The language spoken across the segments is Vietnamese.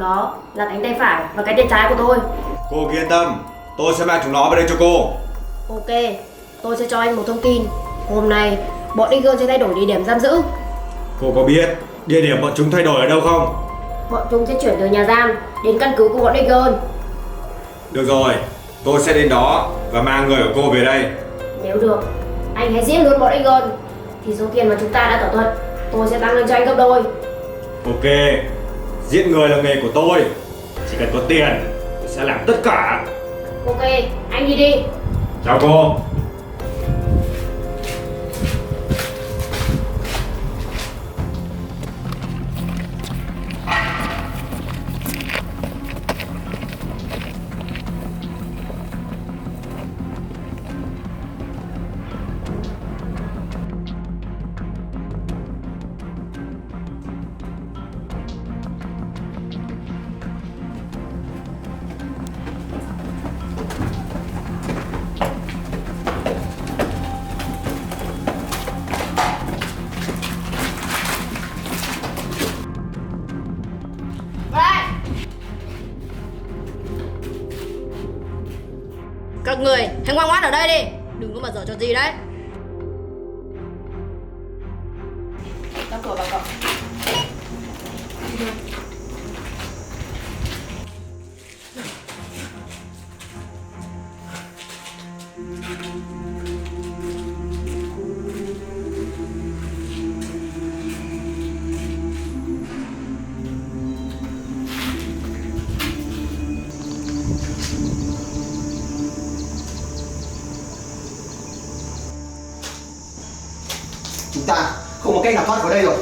đó là cánh tay phải và cánh tay trái của tôi. Cô yên tâm, tôi sẽ mang chúng nó về đây cho cô. Ok, tôi sẽ cho anh một thông tin. Hôm nay bọn Eagle sẽ thay đổi địa điểm giam giữ. Cô có biết địa điểm bọn chúng thay đổi ở đâu không? Bọn chúng sẽ chuyển từ nhà giam đến căn cứ của bọn Eagle. Được rồi, tôi sẽ đến đó và mang người của cô về đây. Nếu được, anh hãy giết luôn bọn Eagle. Thì số tiền mà chúng ta đã thỏa thuận, tôi sẽ tăng lên cho anh gấp đôi. Ok, giết người là nghề của tôi. Chỉ cần có tiền, tôi sẽ làm tất cả. Ok, anh đi đi. Chào cô. Các người hãy ngoan ngoãn ở đây đi, đừng có mà giở trò gì đấy. Đóng cửa vào cậu. Chúng ta không có cách nào thoát khỏi đây rồi.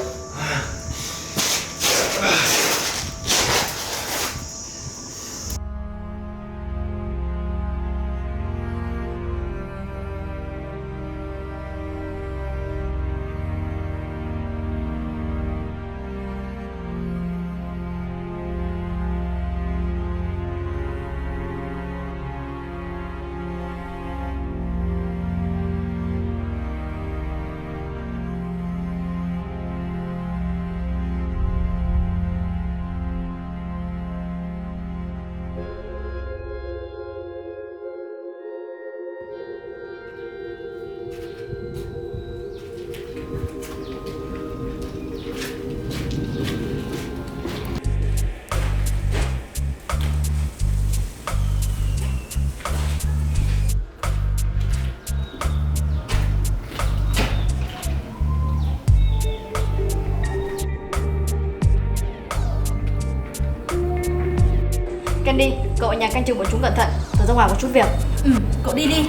Candy, cậu ở nhà canh chừng bọn chúng cẩn thận. Tớ ra ngoài có chút việc. Cậu đi đi.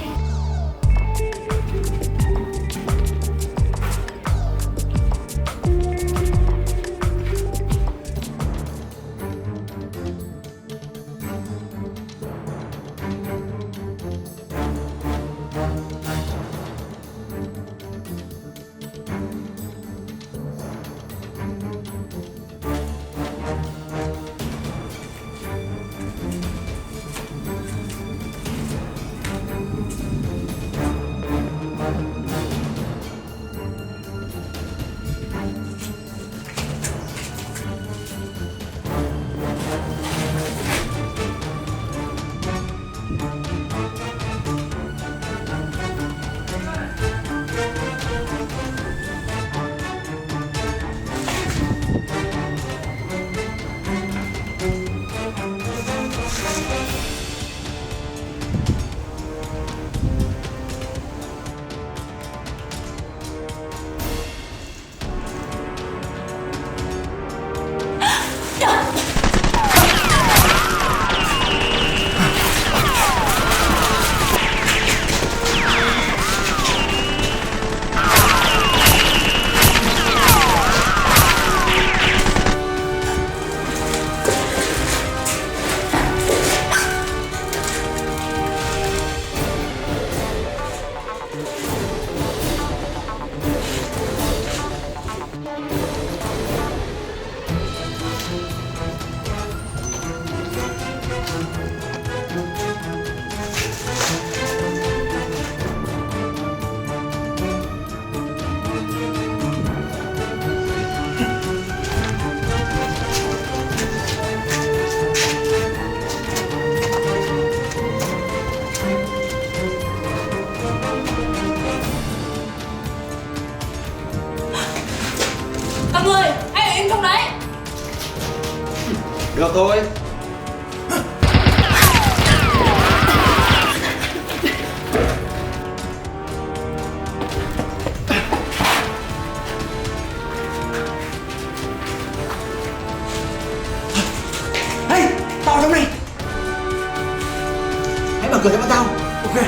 Được thôi. Hey, tao trong này. Hãy mở cửa cho bọn tao. Ok.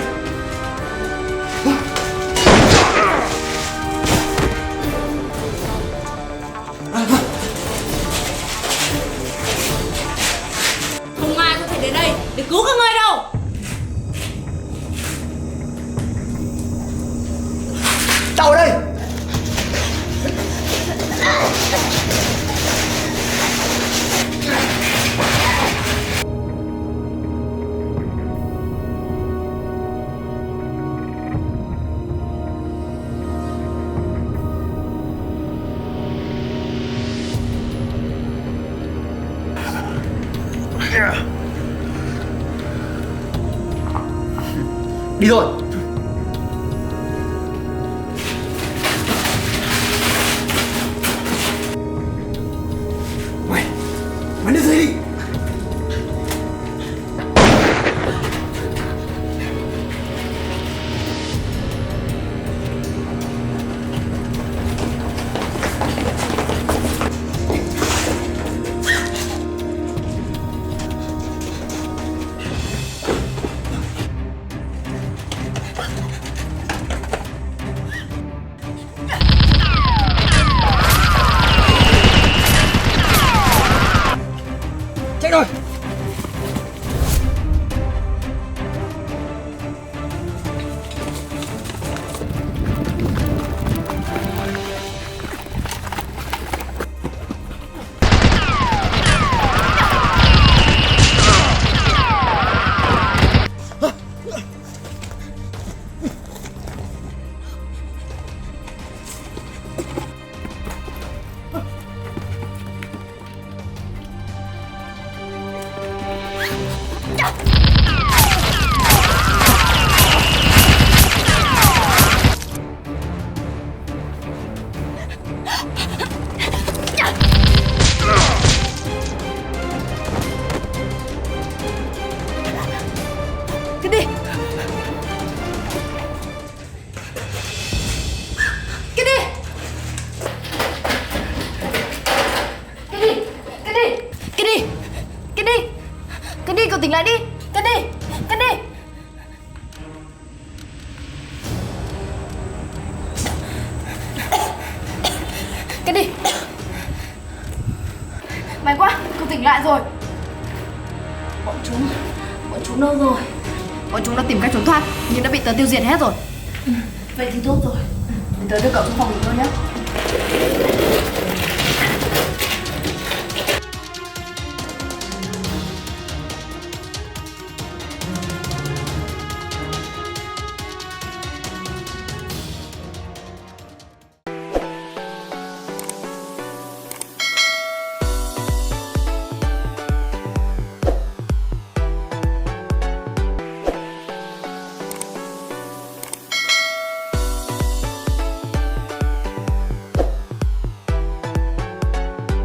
Không ai có thể đến đây để cứu các ngươi đâu. Tao ở đây. Đi rồi. Mày đi gì đi. Chạy rồi. Cái đi. Cái đi. Cái đi. Cái đi. Cái đi. Cái đi. Cái đi, cậu tỉnh lại đi. Cái đi. Cái đi. Cái đi. May quá, cậu tỉnh lại rồi. Bọn chúng đâu rồi? Bọn chúng đã tìm cách trốn thoát nhưng đã bị tớ tiêu diệt hết rồi. Vậy thì tốt rồi. Tớ đưa cậu xuống phòng nghỉ ngơi nhé.